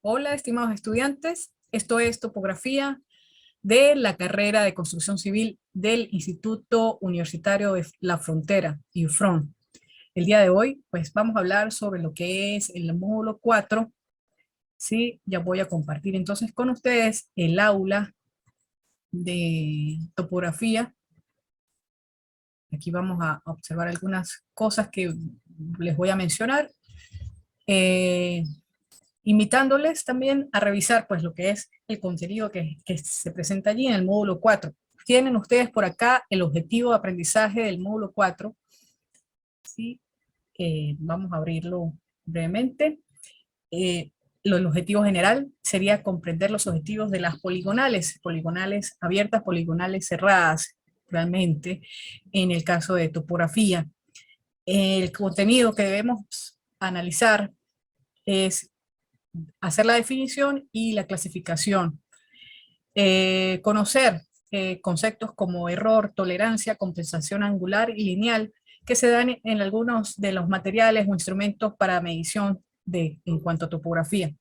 Hola, estimados estudiantes. Esto es topografía de la carrera de construcción civil del Instituto Universitario de La Frontera, IUFRON. El día de hoy, pues vamos a hablar sobre lo que es el módulo 4. Sí, ya voy a compartir entonces con ustedes el aula de topografía. Aquí vamos a observar algunas cosas que les voy a mencionar. Eh, Invitándoles también a revisar pues lo que es el contenido que se presenta allí en el módulo 4. Tienen ustedes por acá el objetivo de aprendizaje del módulo 4. ¿Sí? Vamos a abrirlo brevemente. Eh, el objetivo general sería comprender los objetivos de las poligonales abiertas, poligonales cerradas, realmente, en el caso de topografía. El contenido que debemos analizar es hacer la definición y la clasificación. Conocer conceptos como error, tolerancia, compensación angular y lineal que se dan en algunos de los materiales o instrumentos para medición en cuanto a topografía.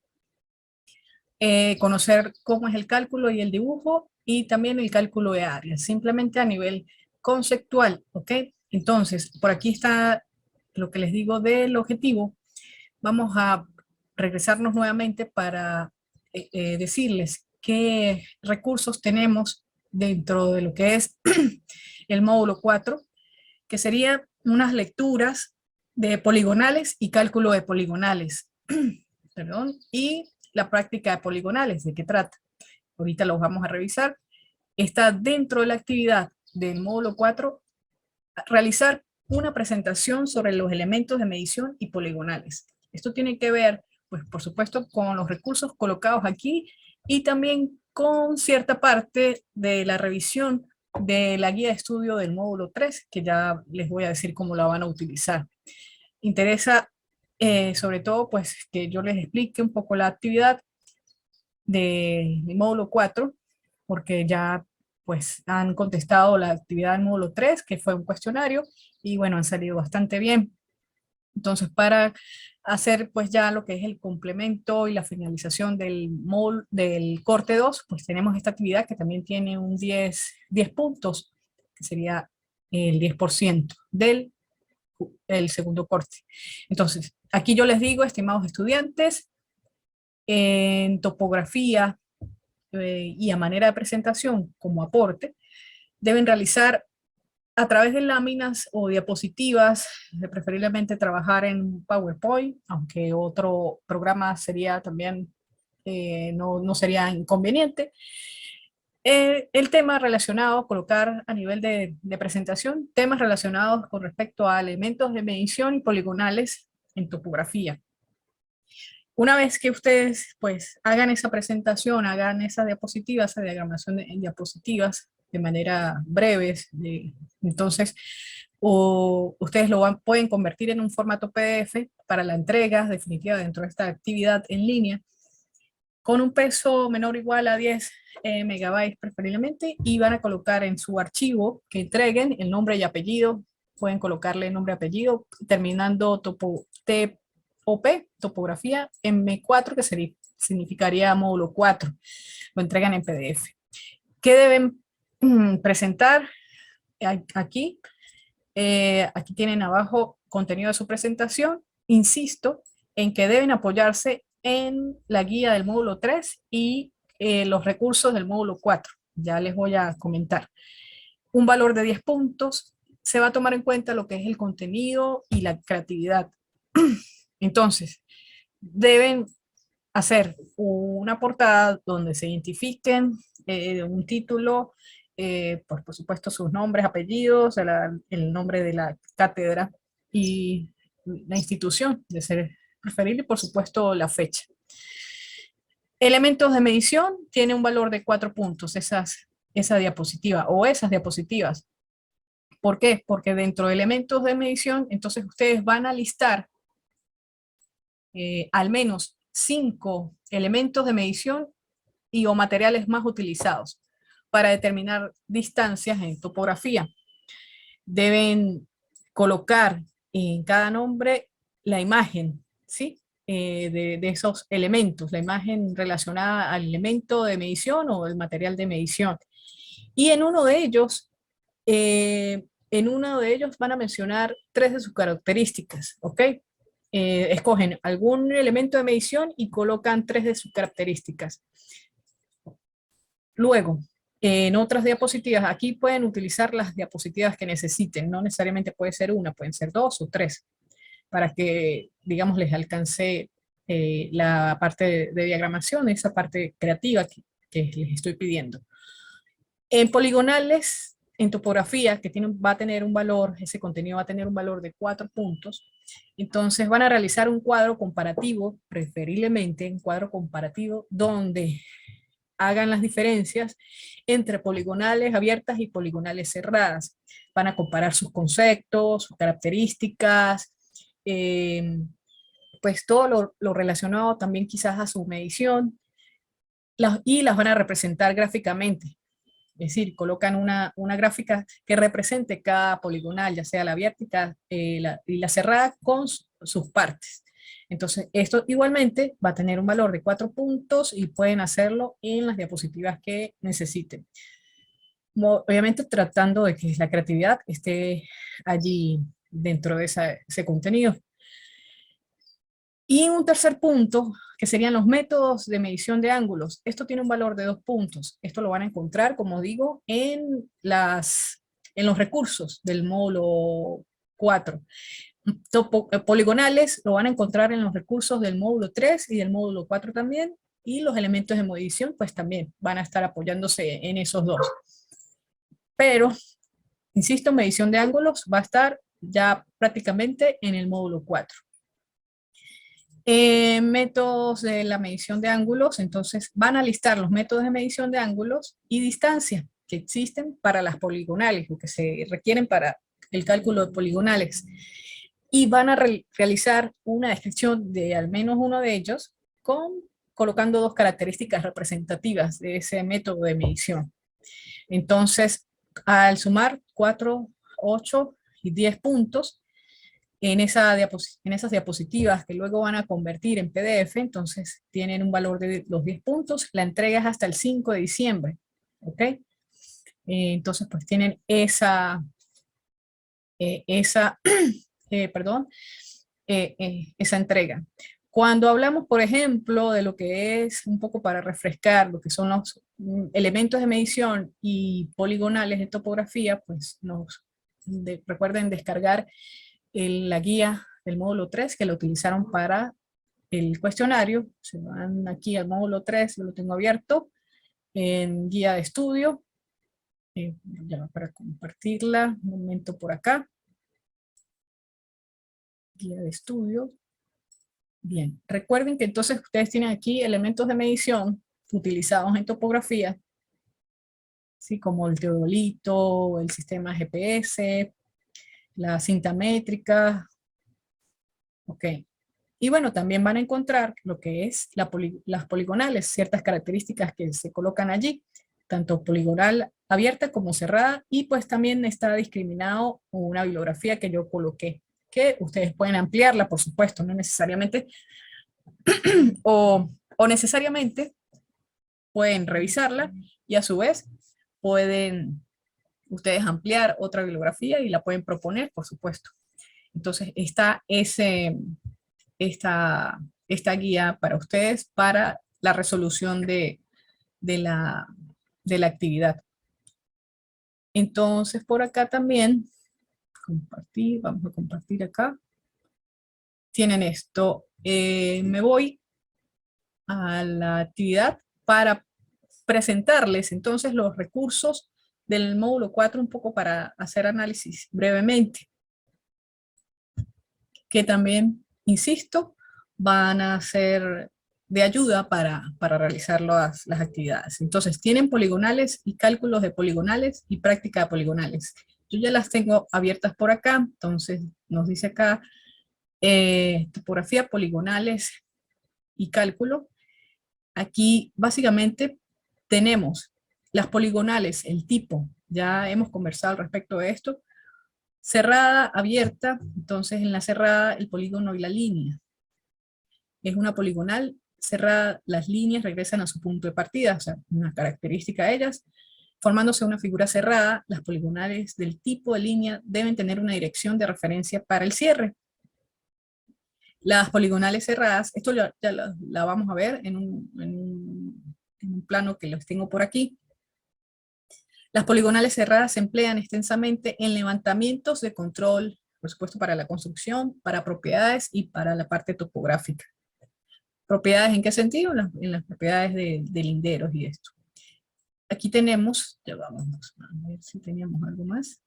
Conocer cómo es el cálculo y el dibujo y también el cálculo de áreas, simplemente a nivel conceptual, ¿ok? Entonces, por aquí está lo que les digo del objetivo. Vamos a regresarnos nuevamente para decirles qué recursos tenemos dentro de lo que es el módulo 4, que serían unas lecturas de poligonales y cálculo de poligonales, perdón, y la práctica de poligonales, ¿de qué trata? Ahorita los vamos a revisar. Está dentro de la actividad del módulo 4 realizar una presentación sobre los elementos de medición y poligonales. Esto tiene que ver, pues por supuesto, con los recursos colocados aquí y también con cierta parte de la revisión de la guía de estudio del módulo 3, que ya les voy a decir cómo la van a utilizar. Interesa sobre todo pues que yo les explique un poco la actividad del módulo 4, porque ya pues han contestado la actividad del módulo 3, que fue un cuestionario, y bueno, han salido bastante bien. Entonces, para hacer pues ya lo que es el complemento y la finalización del corte 2, pues tenemos esta actividad que también tiene un 10 puntos, que sería el 10% del el segundo corte. Entonces, aquí yo les digo, estimados estudiantes, en topografía y a manera de presentación como aporte, deben realizar a través de láminas o diapositivas, preferiblemente trabajar en PowerPoint, aunque otro programa sería también, no sería inconveniente. El tema relacionado, colocar a nivel de presentación, temas relacionados con respecto a elementos de medición y poligonales en topografía. Una vez que ustedes pues hagan esa presentación, hagan esa diapositiva, esa diagramación en diapositivas de manera breve, entonces ustedes pueden convertir en un formato PDF para la entrega definitiva dentro de esta actividad en línea con un peso menor o igual a 10 megabytes preferiblemente, y van a colocar en su archivo que entreguen el nombre y apellido. Pueden colocarle nombre y apellido terminando TOP, topografía M4, que significaría módulo 4. Lo entregan en PDF. ¿Qué deben presentar aquí? Aquí tienen abajo contenido de su presentación. Insisto en que deben apoyarse en la guía del módulo 3 y los recursos del módulo 4. Ya les voy a comentar. Un valor de 10 puntos. Se va a tomar en cuenta lo que es el contenido y la creatividad. Entonces, deben hacer una portada donde se identifiquen un título, por supuesto sus nombres, apellidos, el nombre de la cátedra y la institución, de ser preferible, y por supuesto la fecha. Elementos de medición tiene un valor de 4 puntos, esa diapositiva o esas diapositivas. ¿Por qué? Porque dentro de elementos de medición, entonces ustedes van a listar al menos 5 elementos de medición y o materiales más utilizados para determinar distancias en topografía. Deben colocar en cada nombre la imagen, ¿sí? de esos elementos, la imagen relacionada al elemento de medición o el material de medición. Y en uno de ellos van a mencionar 3 de sus características, ¿ok? Escogen algún elemento de medición y colocan 3 de sus características. Luego, en otras diapositivas, aquí pueden utilizar las diapositivas que necesiten, no necesariamente puede ser una, pueden ser 2 o 3, para que, digamos, les alcance la parte de diagramación, esa parte creativa que les estoy pidiendo. En poligonales, en topografía, que va a tener un valor, ese contenido va a tener un valor de 4 puntos, entonces van a realizar un cuadro comparativo, preferiblemente un cuadro comparativo, donde hagan las diferencias entre poligonales abiertas y poligonales cerradas. Van a comparar sus conceptos, sus características, pues todo lo relacionado también quizás a su medición, y las van a representar gráficamente. Es decir, colocan una gráfica que represente cada poligonal, ya sea la abierta y la cerrada con sus partes. Entonces, esto igualmente va a tener un valor de 4 puntos y pueden hacerlo en las diapositivas que necesiten. Obviamente tratando de que la creatividad esté allí dentro de ese contenido. Y un tercer punto, que serían los métodos de medición de ángulos. Esto tiene un valor de 2 puntos. Esto lo van a encontrar, como digo, en los recursos del módulo 4. Poligonales lo van a encontrar en los recursos del módulo 3 y del módulo 4 también, y los elementos de medición pues también van a estar apoyándose en esos dos. Pero, insisto, medición de ángulos va a estar ya prácticamente en el módulo 4. Métodos de la medición de ángulos, entonces van a listar los métodos de medición de ángulos y distancia que existen para las poligonales, o que se requieren para el cálculo de poligonales. Y van a realizar una descripción de al menos uno de ellos, colocando 2 características representativas de ese método de medición. Entonces, al sumar 4, 8 y 10 puntos, en esas diapositivas que luego van a convertir en PDF, entonces tienen un valor de los 10 puntos, la entrega es hasta el 5 de diciembre, ¿ok? Entonces, pues tienen esa entrega. Cuando hablamos, por ejemplo, de lo que es, un poco para refrescar, lo que son los elementos de medición y poligonales de topografía, pues recuerden descargar la guía del módulo 3 que lo utilizaron para el cuestionario. Se van aquí al módulo 3, yo lo tengo abierto, en guía de estudio. Ya para compartirla, un momento por acá. Guía de estudio. Bien, recuerden que entonces ustedes tienen aquí elementos de medición utilizados en topografía, ¿sí? Como el teodolito, el sistema GPS, la cinta métrica. Ok. Y bueno, también van a encontrar lo que es las poligonales, ciertas características que se colocan allí, tanto poligonal abierta como cerrada, y pues también está discriminado una bibliografía que yo coloqué, que ustedes pueden ampliarla, por supuesto, no necesariamente, o necesariamente pueden revisarla, y a su vez pueden ustedes ampliar otra bibliografía y la pueden proponer, por supuesto. Entonces está esta guía para ustedes para la resolución de la actividad. Entonces por acá también, vamos a compartir acá. Tienen esto. Me voy a la actividad para presentarles entonces los recursos del módulo 4, un poco para hacer análisis brevemente, que también, insisto, van a ser de ayuda para realizar las actividades. Entonces, tienen poligonales y cálculos de poligonales y práctica de poligonales. Yo ya las tengo abiertas por acá, entonces nos dice acá, topografía, poligonales y cálculo. Aquí básicamente tenemos las poligonales, el tipo, ya hemos conversado al respecto de esto, cerrada, abierta, entonces en la cerrada el polígono y la línea. Es una poligonal cerrada, las líneas regresan a su punto de partida, o sea, una característica de ellas. Formándose una figura cerrada, las poligonales del tipo de línea deben tener una dirección de referencia para el cierre. Las poligonales cerradas, esto ya la vamos a ver en un plano que los tengo por aquí. Las poligonales cerradas se emplean extensamente en levantamientos de control, por supuesto para la construcción, para propiedades y para la parte topográfica. ¿Propiedades en qué sentido? En las propiedades de linderos y esto. Aquí tenemos, ya vamos a ver si teníamos algo más.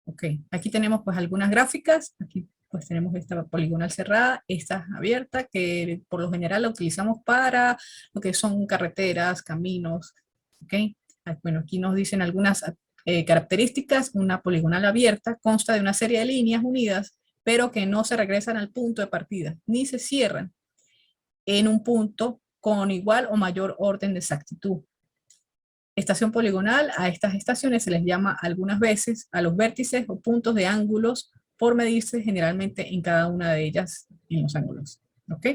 Ok, aquí tenemos pues algunas gráficas. Aquí pues tenemos esta poligonal cerrada, esta abierta, que por lo general la utilizamos para lo que son carreteras, caminos. Ok, bueno, aquí nos dicen algunas características. Una poligonal abierta consta de una serie de líneas unidas, pero que no se regresan al punto de partida, ni se cierran en un punto con igual o mayor orden de exactitud. Estación poligonal, a estas estaciones se les llama algunas veces a los vértices o puntos de ángulos por medirse generalmente en cada una de ellas en los ángulos. ¿Ok?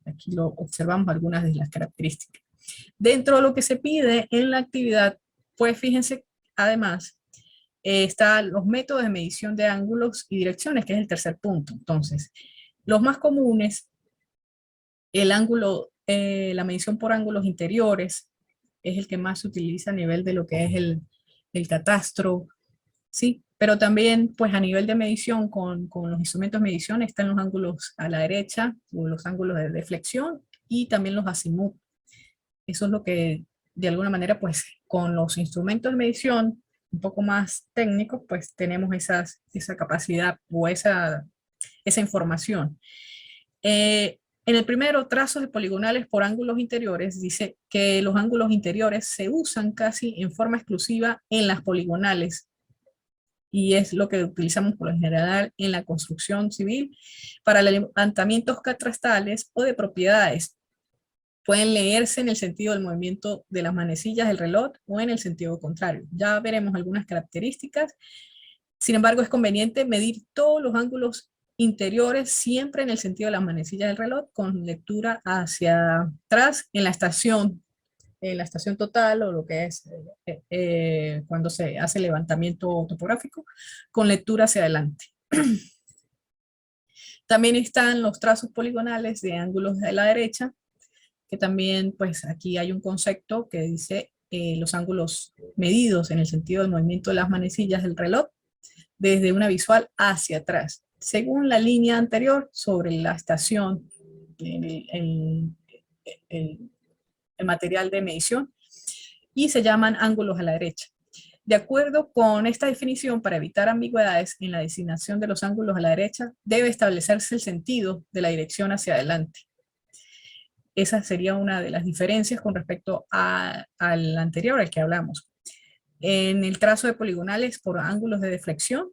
Aquí lo observamos algunas de las características. Dentro de lo que se pide en la actividad, pues fíjense, además, están los métodos de medición de ángulos y direcciones, que es el tercer punto. Entonces, los más comunes, el ángulo, la medición por ángulos interiores, es el que más se utiliza a nivel de lo que es el catastro, ¿sí? Pero también, pues a nivel de medición, con los instrumentos de medición, están los ángulos a la derecha, o los ángulos de deflexión, y también los azimut. Eso es lo que, de alguna manera, pues con los instrumentos de medición, un poco más técnicos, pues tenemos esa capacidad o esa información. En el primero, trazos de poligonales por ángulos interiores, dice que los ángulos interiores se usan casi en forma exclusiva en las poligonales y es lo que utilizamos por lo general en la construcción civil para levantamientos catastrales o de propiedades. Pueden leerse en el sentido del movimiento de las manecillas del reloj o en el sentido contrario. Ya veremos algunas características. Sin embargo, es conveniente medir todos los ángulos interiores siempre en el sentido de las manecillas del reloj con lectura hacia atrás en la estación total o lo que es cuando se hace levantamiento topográfico con lectura hacia adelante. También están los trazos poligonales de ángulos de la derecha, que también pues aquí hay un concepto que dice los ángulos medidos en el sentido del movimiento de las manecillas del reloj desde una visual hacia atrás, según la línea anterior sobre la estación, el material de medición, y se llaman ángulos a la derecha. De acuerdo con esta definición, para evitar ambigüedades en la designación de los ángulos a la derecha, debe establecerse el sentido de la dirección hacia adelante. Esa sería una de las diferencias con respecto al anterior, al que hablamos. En el trazo de poligonales por ángulos de deflexión,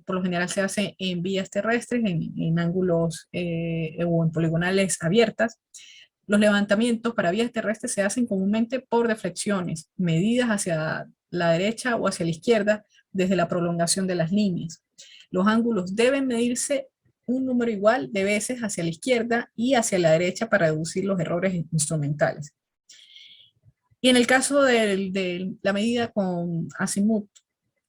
por lo general se hace en vías terrestres, en ángulos o en poligonales abiertas. Los levantamientos para vías terrestres se hacen comúnmente por deflexiones, medidas hacia la derecha o hacia la izquierda desde la prolongación de las líneas. Los ángulos deben medirse un número igual de veces hacia la izquierda y hacia la derecha para reducir los errores instrumentales. Y en el caso de la medida con azimut,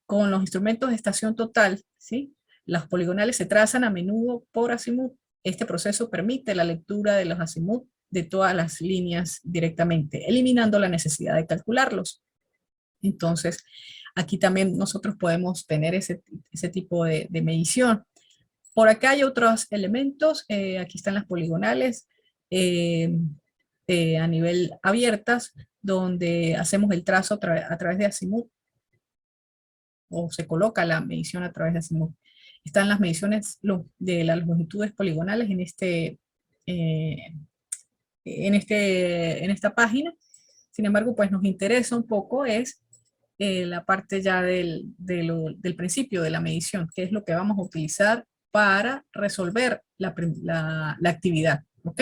con los instrumentos de estación total, ¿sí? Las poligonales se trazan a menudo por azimut. Este proceso permite la lectura de los azimut de todas las líneas directamente, eliminando la necesidad de calcularlos. Entonces, aquí también nosotros podemos tener ese tipo de medición. Por acá hay otros elementos, aquí están las poligonales eh, a nivel abiertas, donde hacemos el trazo a través de azimut, o se coloca la medición a través de azimut. Están las mediciones de las longitudes poligonales en esta página. Sin embargo, pues nos interesa un poco es la parte ya del principio de la medición, que es lo que vamos a utilizar para resolver la actividad. ¿Ok?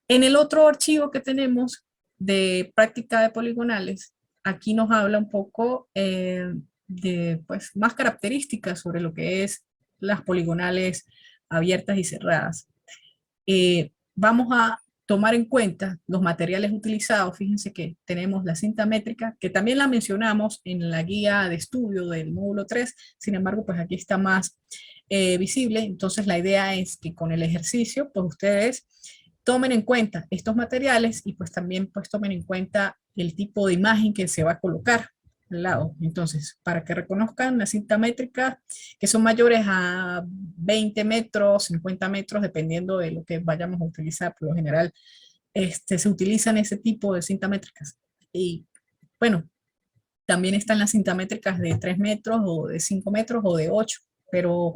En el otro archivo que tenemos de práctica de poligonales, aquí nos habla un poco de pues, más características sobre lo que es las poligonales abiertas y cerradas. Vamos a tomar en cuenta los materiales utilizados. Fíjense que tenemos la cinta métrica, que también la mencionamos en la guía de estudio del módulo 3, sin embargo, pues aquí está más visible. Entonces la idea es que con el ejercicio, pues ustedes tomen en cuenta estos materiales y pues también pues tomen en cuenta el tipo de imagen que se va a colocar al lado. Entonces, para que reconozcan la cinta métrica, que son mayores a 20 metros, 50 metros, dependiendo de lo que vayamos a utilizar. Por lo general, se utilizan ese tipo de cinta métricas. Y bueno, también están las cinta métricas de 3 metros o de 5 metros o de 8, pero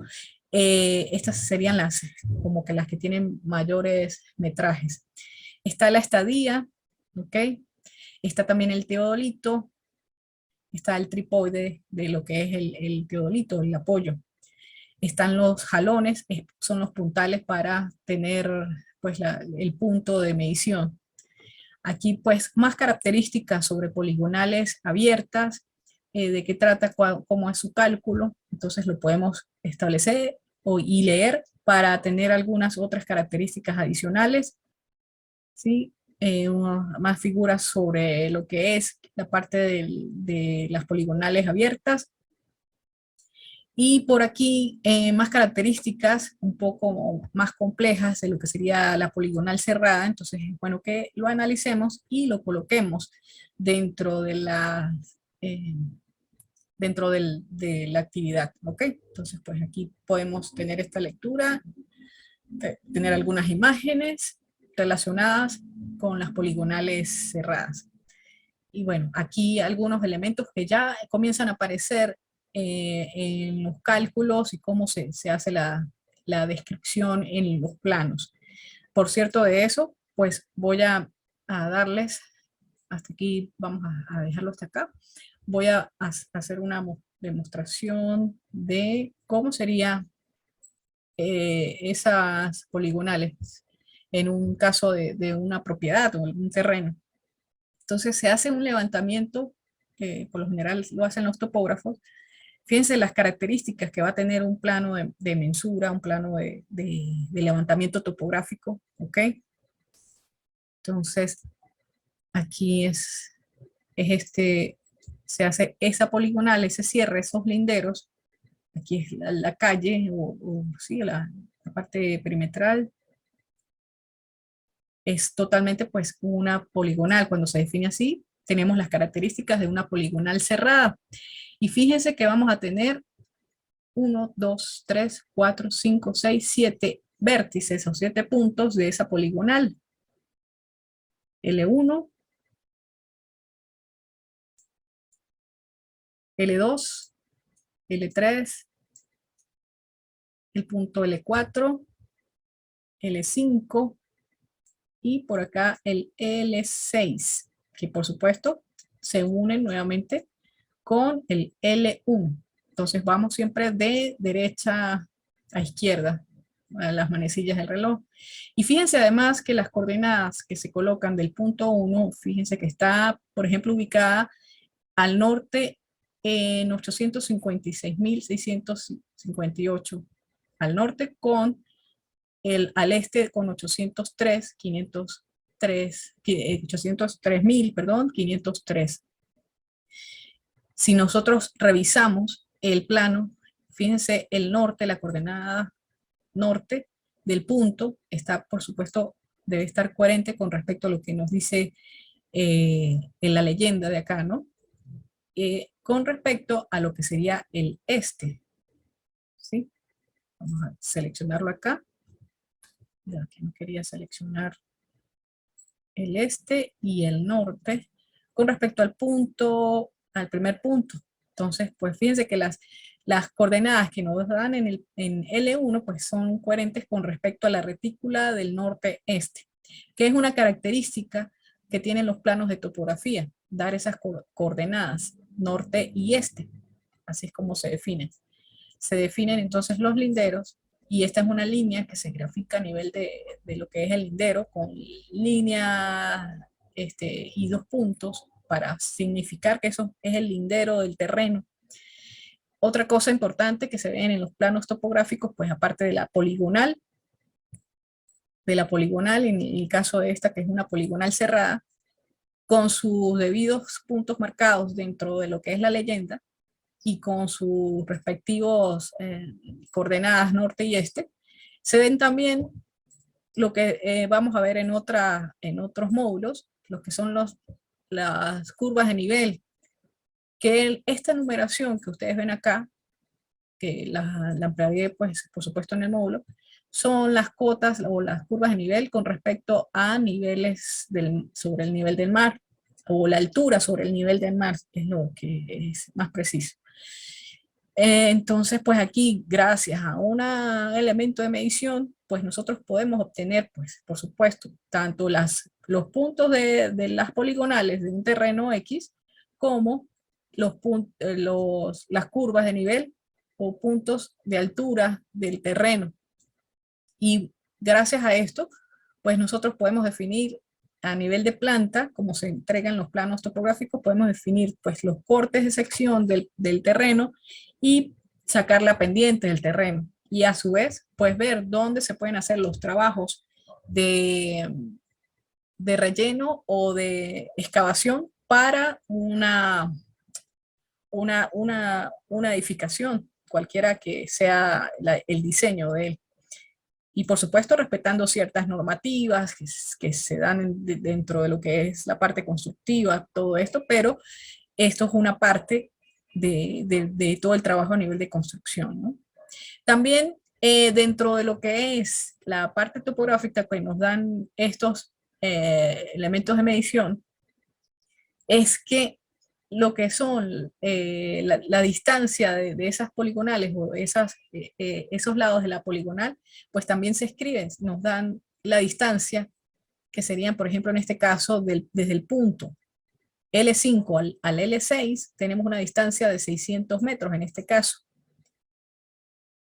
estas serían las como que las que tienen mayores metrajes. Está la estadía, ¿ok? Está también el teodolito, está el trípode de lo que es el teodolito, el apoyo. Están los jalones, son los puntales para tener pues el punto de medición. Aquí pues más características sobre poligonales abiertas, de qué trata, cómo es su cálculo. Entonces lo podemos establecer y leer para tener algunas otras características adicionales, ¿sí? Más figuras sobre lo que es la parte de las poligonales abiertas. Y por aquí más características un poco más complejas de lo que sería la poligonal cerrada. Entonces es bueno que lo analicemos y lo coloquemos dentro de eh, de la actividad. ¿Ok? Entonces pues aquí podemos tener esta lectura, tener algunas imágenes relacionadas con las poligonales cerradas. Y bueno, aquí algunos elementos que ya comienzan a aparecer en los cálculos y cómo se hace la descripción en los planos. Por cierto de eso, pues voy a darles, hasta aquí vamos a dejarlo hasta acá, voy a hacer una demostración de cómo sería esas poligonales en un caso de una propiedad o un terreno. Entonces se hace un levantamiento, que por lo general lo hacen los topógrafos. Fíjense las características que va a tener un plano de mensura, un plano de levantamiento topográfico, ¿ok? Entonces aquí se hace esa poligonal, ese cierre, esos linderos. Aquí es la calle, sí, la parte perimetral. Es totalmente pues una poligonal. Cuando se define así, tenemos las características de una poligonal cerrada. Y fíjense que vamos a tener 1, 2, 3, 4, 5, 6, 7 vértices o 7 puntos de esa poligonal. L1, L2, L3, el punto L4, L5 y por acá el L6, que por supuesto se unen nuevamente con el L1. Entonces vamos siempre de derecha a izquierda, a las manecillas del reloj. Y fíjense además que las coordenadas que se colocan del punto 1, fíjense que está, por ejemplo, ubicada al norte en 856.658, al norte al este con 803.000, perdón, 503. Si nosotros revisamos el plano, fíjense el norte, la coordenada norte del punto, está por supuesto, debe estar coherente con respecto a lo que nos dice en la leyenda de acá, ¿no? Con respecto a lo que sería el este, ¿sí? Vamos a seleccionarlo acá. Ya que no quería seleccionar el este y el norte con respecto al punto, al primer punto. Entonces, pues fíjense que las coordenadas que nos dan en L1 pues son coherentes con respecto a la retícula del norte-este, que es una característica que tienen los planos de topografía, dar esas coordenadas norte y este, así es como se definen. Se definen entonces los linderos y esta es una línea que se grafica a nivel de lo que es el lindero con línea y 2 puntos para significar que eso es el lindero del terreno. Otra cosa importante que se ven en los planos topográficos, pues aparte de la poligonal, en el caso de esta que es una poligonal cerrada, con sus debidos puntos marcados dentro de lo que es la leyenda y con sus respectivos coordenadas norte y este, se ven también lo que vamos a ver en otros módulos, lo que son las curvas de nivel, que esta numeración que ustedes ven acá, que la ampliaré pues por supuesto en el módulo, son las cotas o las curvas de nivel con respecto a niveles sobre el nivel del mar, o la altura sobre el nivel del mar, es lo que es más preciso. Entonces, pues aquí, gracias a un elemento de medición, pues nosotros podemos obtener, pues, por supuesto, tanto los puntos de las poligonales de un terreno X, como las curvas de nivel o puntos de altura del terreno. Y gracias a esto, pues nosotros podemos definir a nivel de planta, como se entregan los planos topográficos, podemos definir pues los cortes de sección del terreno y sacar la pendiente del terreno. Y a su vez, pues ver dónde se pueden hacer los trabajos de, de relleno o de excavación para una edificación, cualquiera que sea el diseño de él. Y por supuesto respetando ciertas normativas que se dan dentro de lo que es la parte constructiva, todo esto, pero esto es una parte de todo el trabajo a nivel de construcción, ¿no? También dentro de lo que es la parte topográfica que nos dan estos elementos de medición, es que lo que son la distancia de esas poligonales o esos lados de la poligonal, pues también se escriben, nos dan la distancia, que serían, por ejemplo, en este caso, desde el punto L5 al L6, tenemos una distancia de 600 metros en este caso.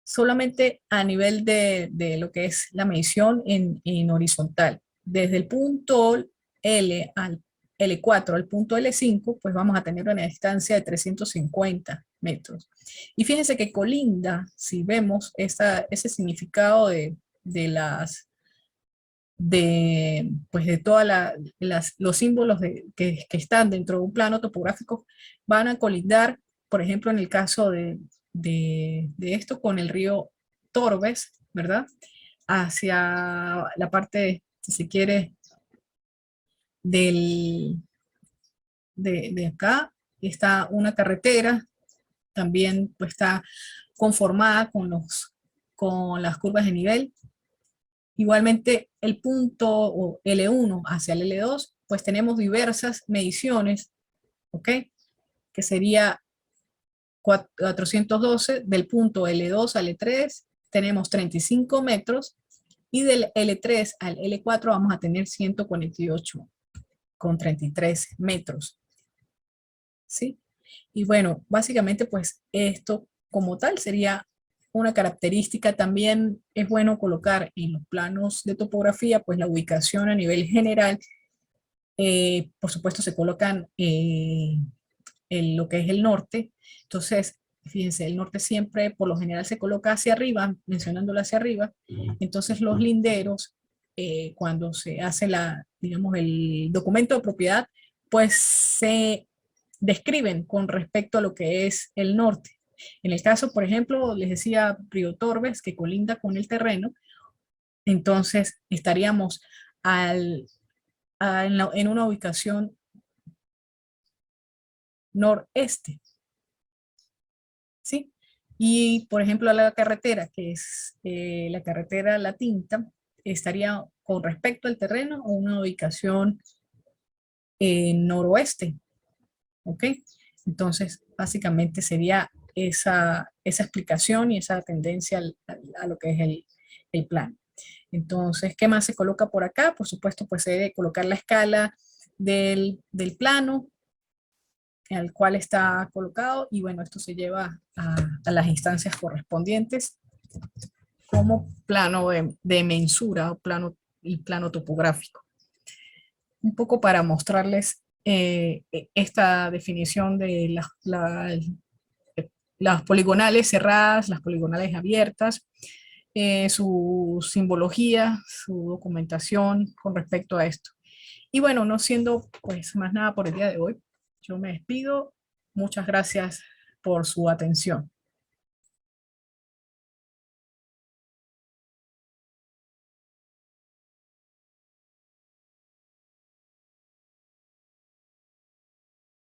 Solamente a nivel de lo que es la medición en horizontal. Desde el punto L al L4 al punto L5, pues vamos a tener una distancia de 350 metros. Y fíjense que colinda, si vemos ese significado pues de todos los símbolos que están dentro de un plano topográfico, van a colindar, por ejemplo, en el caso de esto con el río Torbes, ¿verdad? Hacia la parte, si se quiere, del, de acá está una carretera, también pues, está conformada con las curvas de nivel. Igualmente el punto o L1 hacia el L2, pues tenemos diversas mediciones, ¿ok? Que sería 412, del punto L2 al L3 tenemos 35 metros, y del L3 al L4 vamos a tener 148,33 metros, ¿sí? Y bueno, básicamente pues esto como tal sería una característica. También es bueno colocar en los planos de topografía pues la ubicación a nivel general. Por supuesto se colocan en lo que es el norte. Entonces, fíjense, el norte siempre por lo general se coloca hacia arriba, mencionándolo hacia arriba. Entonces los linderos, cuando se hace digamos, el documento de propiedad, pues se describen con respecto a lo que es el norte. En el caso, por ejemplo, les decía Río Torbes, que colinda con el terreno, entonces estaríamos en una ubicación noreste, ¿sí? Y, por ejemplo, la carretera, que es la carretera La Tinta, estaría con respecto al terreno a una ubicación noroeste, ¿ok? Entonces, básicamente sería esa explicación y esa tendencia a lo que es el plan. Entonces, ¿qué más se coloca por acá? Por supuesto, pues se debe colocar la escala del plano al cual está colocado, y bueno, esto se lleva a las instancias correspondientes como plano de mensura o plano topográfico. Un poco para mostrarles esta definición de las poligonales cerradas, las poligonales abiertas, su simbología, su documentación con respecto a esto. Y bueno, no siendo pues más nada por el día de hoy, yo me despido. Muchas gracias por su atención.